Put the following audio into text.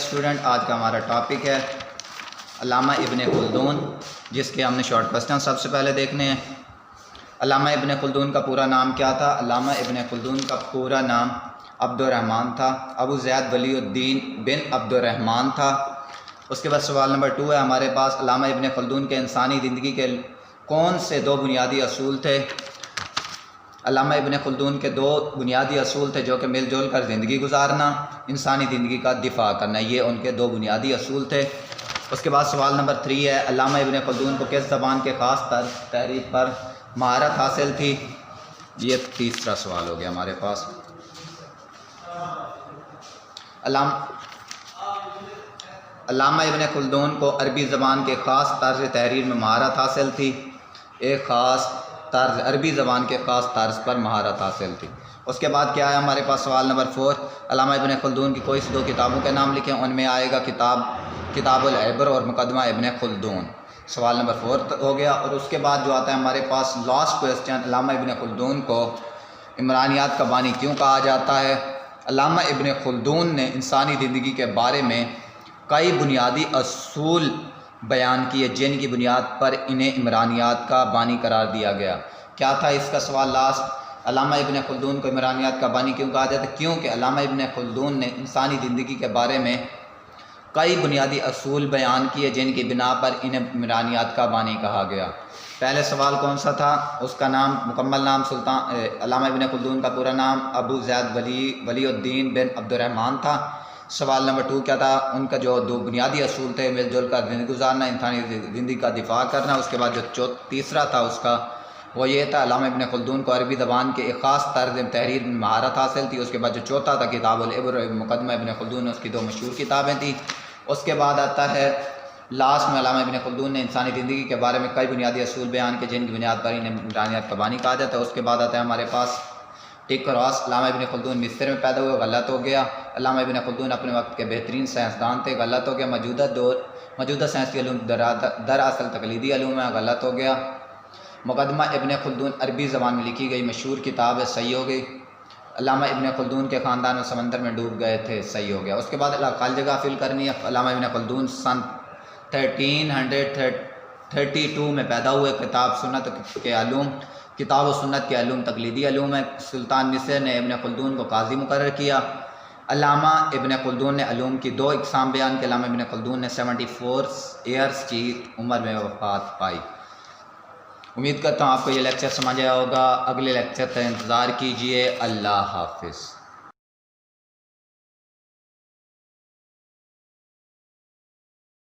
Student, آج کا ہمارا ٹاپک ہے علامہ ابن خلدون، جس کے ہم نے شارٹ کوسچن سب سے پہلے دیکھنے ہیں۔ علامہ ابن خلدون کا پورا نام کیا تھا؟ علامہ ابن خلدون کا پورا نام عبد الرحمن تھا، ابو زید ولی الدین بن عبد الرحمن تھا۔ اس کے بعد سوال نمبر 2 ہے ہمارے پاس، علامہ ابن خلدون کے انسانی زندگی کے کون سے 2 بنیادی اصول تھے؟ علامہ ابن خلدون کے 2 بنیادی اصول تھے، جو کہ مل جل کر زندگی گزارنا، انسانی زندگی کا دفاع کرنا، یہ ان کے 2 بنیادی اصول تھے۔ اس کے بعد سوال نمبر 3 ہے، علامہ ابن خلدون کو کس زبان کے خاص تحریر پر مہارت حاصل تھی؟ یہ تیسرا سوال ہو گیا ہمارے پاس۔ علامہ ابن خلدون کو عربی زبان کے خاص طرز تحریر میں مہارت حاصل تھی، ایک خاص طرز عربی زبان کے خاص طرز پر مہارت حاصل تھی۔ اس کے بعد کیا ہے ہمارے پاس سوال نمبر 4، علامہ ابن خلدون کی کوئی 2 کتابوں کے نام لکھیں، ان میں آئے گا کتاب العبر اور مقدمہ ابن خلدون۔ سوال نمبر 4 ہو گیا۔ اور اس کے بعد جو آتا ہے ہمارے پاس لاسٹ کویسچن، علامہ ابن خلدون کو عمرانیات کا بانی کیوں کہا جاتا ہے؟ علامہ ابن خلدون نے انسانی زندگی کے بارے میں کئی بنیادی اصول بیان کیے، جن کی بنیاد پر انہیں عمرانیات کا بانی قرار دیا گیا۔ کیا تھا اس کا سوال لاسٹ؟ علامہ ابن خلدون کو عمرانیات کا بانی کیوں کہا جاتا ہے؟ کیونکہ علامہ ابن خلدون نے انسانی زندگی کے بارے میں کئی بنیادی اصول بیان کیے، جن کی بنا پر انہیں عمرانیات کا بانی کہا گیا۔ پہلے سوال کون سا تھا؟ اس کا نام، مکمل نام علامہ ابن خلدون کا پورا نام ابو زید ولی الدین بن عبد الرحمن تھا۔ سوال نمبر 2 کیا تھا؟ ان کا جو 2 بنیادی اصول تھے، مل جل کر زندگی گزارنا، انسانی زندگی کا دفاع کرنا۔ اس کے بعد جو تیسرا تھا اس کا وہ یہ تھا، علامہ ابن خلدون کو عربی زبان کے ایک خاص طرز تحریر میں مہارت حاصل تھی۔ اس کے بعد جو چوتھا تھا کتاب العبر اور مقدمہ ابن خلدون، اس کی 2 مشہور کتابیں تھیں۔ اس کے بعد آتا ہے لاسٹ میں، علامہ ابن خلدون نے انسانی زندگی کے بارے میں کئی بنیادی اصول بیان کے، جن کی بنیاد پر انہیں عمرانیات کا بانی کہا جاتا ہے۔ اس کے بعد آتا ہے ہمارے پاس ٹک کراس، علامہ ابن خلدون مصر میں پیدا ہوئے، غلط ہو گیا۔ علامہ ابن خلدون اپنے وقت کے بہترین سائنسدان تھے، غلط ہو گیا۔ موجودہ سائنس کے علوم دراصل تقلیدی علوم ہے، غلط ہو گیا۔ مقدمہ ابن خلدون عربی زبان میں لکھی گئی مشہور کتاب ہے، صحیح ہو گئی۔ علامہ ابن خلدون کے خاندان سمندر میں ڈوب گئے تھے، صحیح ہو گیا۔ اس کے بعد خالی جگہ فل کرنی ہے۔ علامہ ابن خلدون سن 1332 میں پیدا ہوئے۔ کتاب و سنت کے علوم تقلیدی علوم ہے۔ سلطان مصر نے ابن خلدون کو قاضی مقرر کیا۔ علامہ ابن خلدون نے علوم کی 2 اقسام بیان کی۔ علامہ ابن خلدون نے 74 ایئرس کی عمر میں وفات پائی۔ امید کرتا ہوں آپ کو یہ لیکچر سمجھ آیا ہوگا۔ اگلے لیکچر کا انتظار کیجیے۔ اللہ حافظ۔